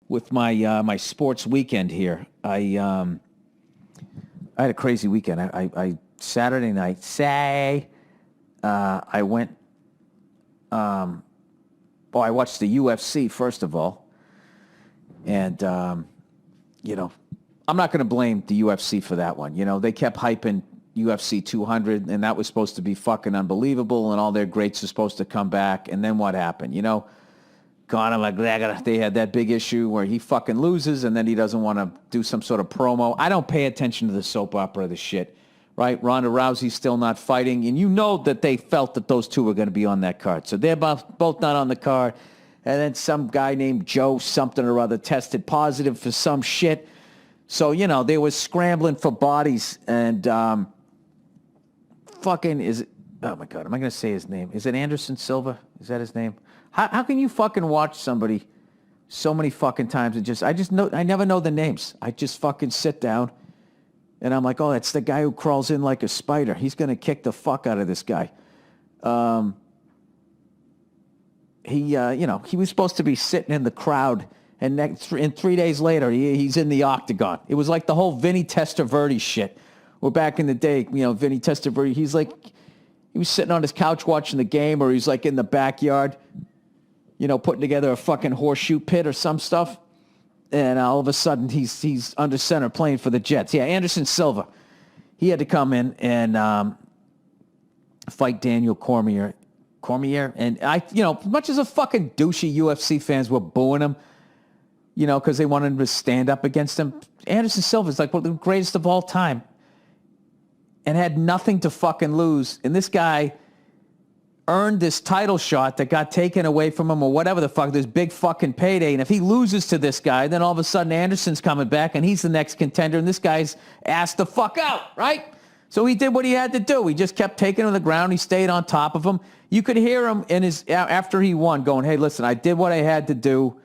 with my my sports weekend here. I had a crazy weekend. I Saturday night. I went. I watched the UFC first of all, and I'm not going to blame the UFC for that one. They kept hyping UFC 200, and that was supposed to be fucking unbelievable, and all their greats are supposed to come back. And then what happened? Conor McGregor, they had that big issue where he fucking loses, and then he doesn't want to do some sort of promo. I don't pay attention to the soap opera of the shit, right? Ronda Rousey's still not fighting, and you know that they felt that those two were going to be on that card. So they're both not on the card. And then some guy named Joe something or other tested positive for some shit. So, they were scrambling for bodies, and oh my God, am I going to say his name? Is it Anderson Silva? Is that his name? How can you fucking watch somebody so many fucking times and I never know the names. I just fucking sit down and I'm like, oh, that's the guy who crawls in like a spider. He's going to kick the fuck out of this guy. He was supposed to be sitting in the crowd, and 3 days later, he's in the octagon. It was like the whole Vinny Testaverde shit. Well, back in the day, Vinny Testaverde, he was sitting on his couch watching the game, or he's like in the backyard, putting together a fucking horseshoe pit or some stuff. And all of a sudden, he's under center playing for the Jets. Yeah, Anderson Silva. He had to come in and fight Daniel Cormier. And as much as a fucking douchey UFC fans were booing him, because they wanted him to stand up against him, Anderson Silva is like one of the greatest of all time and had nothing to fucking lose. And this guy earned this title shot that got taken away from him or whatever the fuck, this big fucking payday. And if he loses to this guy, then all of a sudden Anderson's coming back and he's the next contender and this guy's asked the fuck out, right? So he did what he had to do. He just kept taking him to the ground. He stayed on top of him. You could hear him after he won going, hey, listen, I did what I had to do.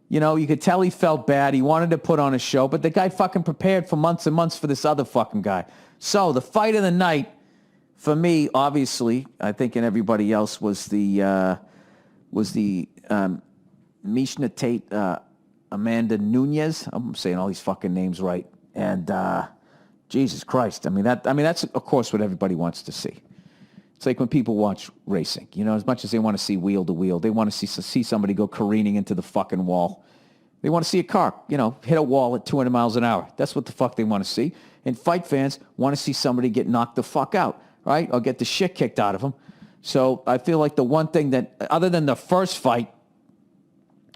You could tell he felt bad. He wanted to put on a show, but the guy fucking prepared for months and months for this other fucking guy. So the fight of the night, for me, obviously, I think, and everybody else, was the Mishna Tate, Amanda Nunez. I'm saying all these fucking names right. And Jesus Christ, that's of course what everybody wants to see. It's like when people watch racing, as much as they want to see wheel to wheel, they want to see somebody go careening into the fucking wall. They want to see a car, hit a wall at 200 miles an hour. That's what the fuck they want to see. And fight fans want to see somebody get knocked the fuck out, right? Or get the shit kicked out of them. So I feel like the one thing that, other than the first fight,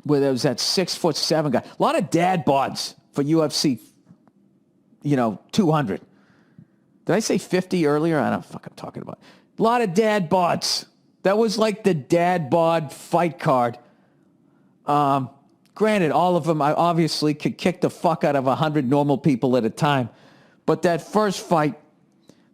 where there was that 6'7" guy, a lot of dad bods for UFC, 200. Did I say 50 earlier? I don't know what the fuck I'm talking about. A lot of dad bods. That was like the dad bod fight card. Granted, all of them, I obviously could kick the fuck out of 100 normal people at a time. But that first fight,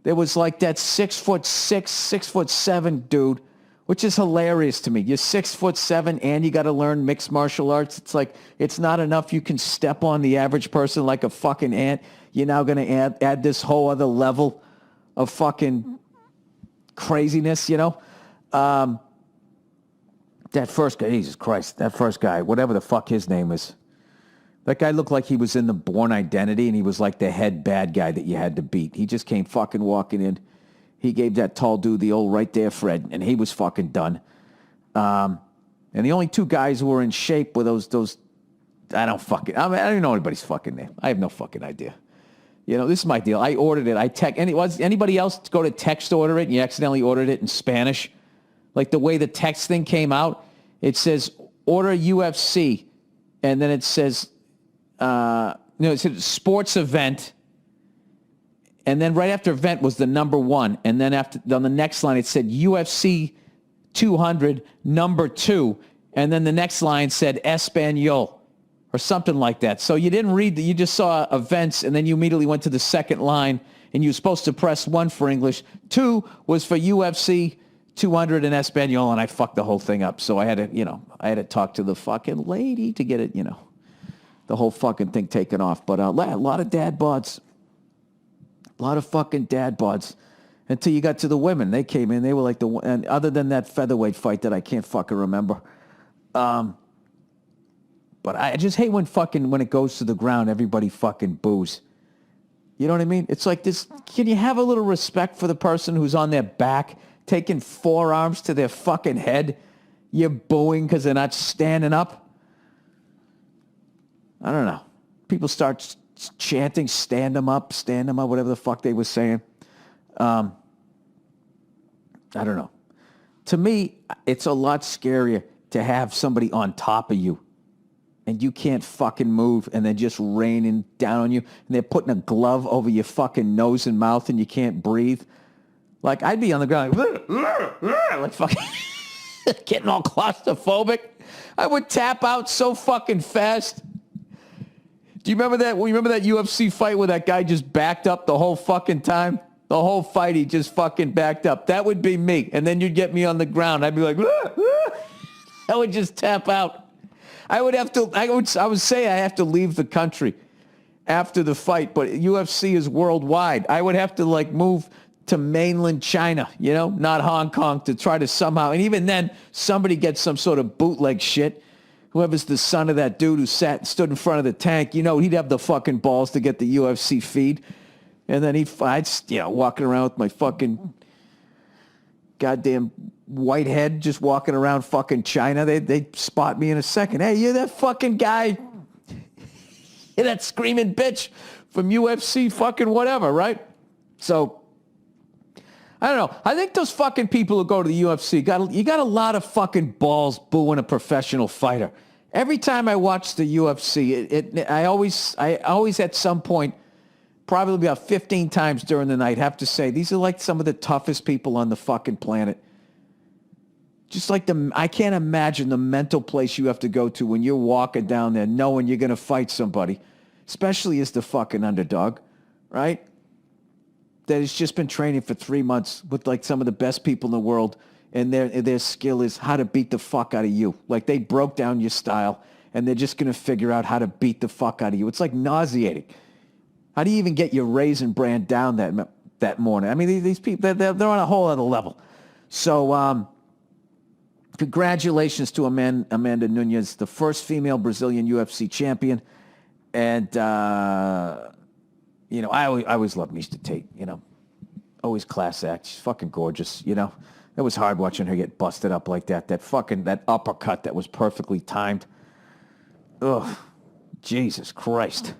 there was like that 6'6", 6'7" dude, which is hilarious to me. You're 6'7" and you got to learn mixed martial arts. It's like, it's not enough you can step on the average person like a fucking ant. You're now going to add this whole other level of fucking craziness, That first guy, Jesus Christ, that first guy, whatever the fuck his name is. That guy looked like he was in the Bourne Identity, and he was like the head bad guy that you had to beat. He just came fucking walking in. He gave that tall dude the old right there, Fred, and he was fucking done. And the only two guys who were in shape were those. I don't even know anybody's fucking name. I have no fucking idea. This is my deal. I ordered it. Anybody else go to text order it and you accidentally ordered it in Spanish? Like the way the text thing came out, it says order UFC, and then it says, it said sports event, and then right after event was the number 1, and then on the next line it said UFC 200 number 2, and then the next line said Espanol or something like that. So you didn't read you just saw events, and then you immediately went to the second line, and you were supposed to press 1 for English. 2 was for UFC 200 in Espanol, and I fucked the whole thing up. So I had to talk to the fucking lady to get it, the whole fucking thing taken off. But a lot of dad bods. A lot of fucking dad bods. Until you got to the women. They came in. They were like and other than that featherweight fight that I can't fucking remember. But But I just hate when it goes to the ground, everybody fucking boos. You know what I mean? It's like this. Can you have a little respect for the person who's on their back, taking forearms to their fucking head? You're booing because they're not standing up? I don't know. People start chanting, stand them up, whatever the fuck they were saying. I don't know. To me, it's a lot scarier to have somebody on top of you and you can't fucking move and they're just raining down on you and they're putting a glove over your fucking nose and mouth and you can't breathe. Like, I'd be on the ground like fucking getting all claustrophobic. I would tap out so fucking fast. Do you remember that? Well, you remember that UFC fight where that guy just backed up the whole fucking time? The whole fight, he just fucking backed up. That would be me. And then you'd get me on the ground. I'd be like, I would just tap out. I would say I have to leave the country after the fight, but UFC is worldwide. I would have to like move to mainland China, not Hong Kong, to try to somehow, and even then, somebody gets some sort of bootleg shit. Whoever's the son of that dude who stood in front of the tank, he'd have the fucking balls to get the UFC feed. And then I'd walking around with my fucking goddamn white head, just walking around fucking China. They'd spot me in a second. Hey, you're that fucking guy. You're that screaming bitch from UFC fucking whatever, right? So, I don't know. I think those fucking people who go to the UFC, you got a lot of fucking balls booing a professional fighter. Every time I watch the UFC, I always at some point, probably about 15 times during the night, have to say, these are like some of the toughest people on the fucking planet. Just like I can't imagine the mental place you have to go to when you're walking down there knowing you're going to fight somebody, especially as the fucking underdog, right? That has just been training for 3 months with like some of the best people in the world, and their skill is how to beat the fuck out of you. Like they broke down your style, and they're just going to figure out how to beat the fuck out of you. It's like nauseating. How do you even get your Raisin Bran down that morning? I mean, these people, they're on a whole other level. So, congratulations to Amanda Nunes, the first female Brazilian UFC champion. And, I always loved Miesha Tate, always class act. She's fucking gorgeous, It was hard watching her get busted up like that. That uppercut that was perfectly timed. Ugh, Jesus Christ.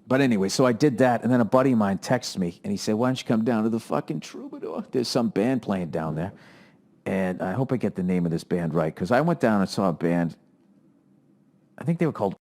But anyway, so I did that, and then a buddy of mine texted me, and he said, why don't you come down to the fucking Troubadour? There's some band playing down there. And I hope I get the name of this band right, because I went down and saw a band. I think they were called